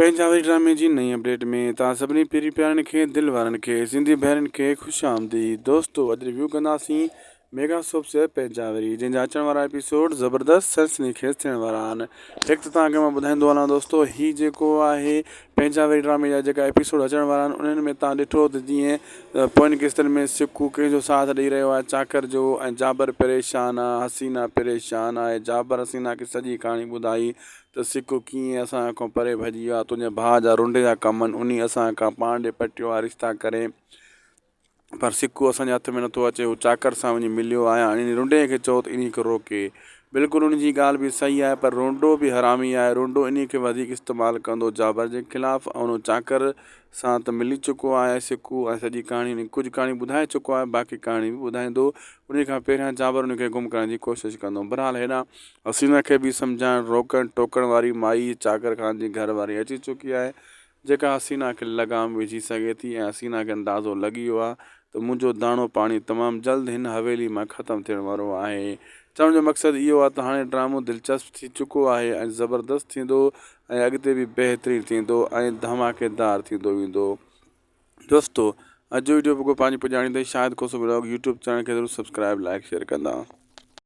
पंजाबी ड्रामे जी नई अपडेट में तव्हां सभिनी पहिरीं प्यारनि खे दिलि वारनि खे सिंधी भेनरुनि खे ख़ुशि आमदीद। दोस्तो अॼु रिव्यू कंदासीं मेगा सोप से पंजाबी जंहिंजा अचण वारा एपिसोड ज़बरदस्त सनसनीखेज़ थियण वारा आहिनि। हिकु त तव्हांखे मां ॿुधाईंदो हलां दोस्तो, हीउ जेको आहे पंजाबी ड्रामे जा जेका एपिसोड अचण वारा आहिनि उन्हनि में तव्हां ॾिठो त जीअं पोइनि किस्तनि में सिकू कंहिंजो साथ ॾेई रहियो आहे चाकर जो, ऐं जाबर परेशान आहे, हसीना परेशान आहे। जाबर हसीना खे सॼी कहाणी ॿुधाई त सिकू कीअं असां खां परे भॼी वियो आहे, तुंहिंजे भाउ जा रुंडे जा कम आहिनि, उन असां खां पाण ॾे पटियो आहे रिश्ता करे, पर सिकू असांजे हथ में नथो अचे। हू चाकर सां वञी मिलियो आहे, हाणे इन रुंडे खे चओ त इन खे रोके। बिल्कुलु उन जी ॻाल्हि बि सही आहे, पर रुंडो बि हरामी आहे। रुंडो इन खे वधीक इस्तेमालु कंदो जाबर जे ख़िलाफ़ु, ऐं उन चाकर सां त मिली चुको आहे सिकू, ऐं सॼी कहाणी कुझु कहाणी ॿुधाए चुको आहे, बाक़ी कहाणी बि ॿुधाईंदो। उन खां पहिरियां जाबर उन खे गुम करण जी कोशिशि कंदो। बहरहाल हेॾां हसीना खे बि सम्झाइण रोकण टोकण वारी माई चाकर खान जी घर वारी अची चुकी आहे, जेका हसीना खे लगाम विझी सघे थी। ऐं हसीना खे अंदाज़ो लॻी वियो आहे त मुंहिंजो दाणो पाणी तमामु जल्द हिन हवेली मां ख़तमु थियण वारो आहे। चवण जो मक़सदु इहो आहे त हाणे ड्रामो दिलचस्प थी चुको आहे ऐं ज़बरदस्त थींदो, ऐं अॻिते बि बहितरीनु थींदो ऐं धमाकेदार थींदो वेंदो। दोस्तो अॼु जो वीडियो पोइ पंहिंजी पुॼाणी अथई, शायदि को सो ब्लॉग यूट्यूब चैनल खे ज़रूरु सब्सक्राइब लाइक शेयर कंदा।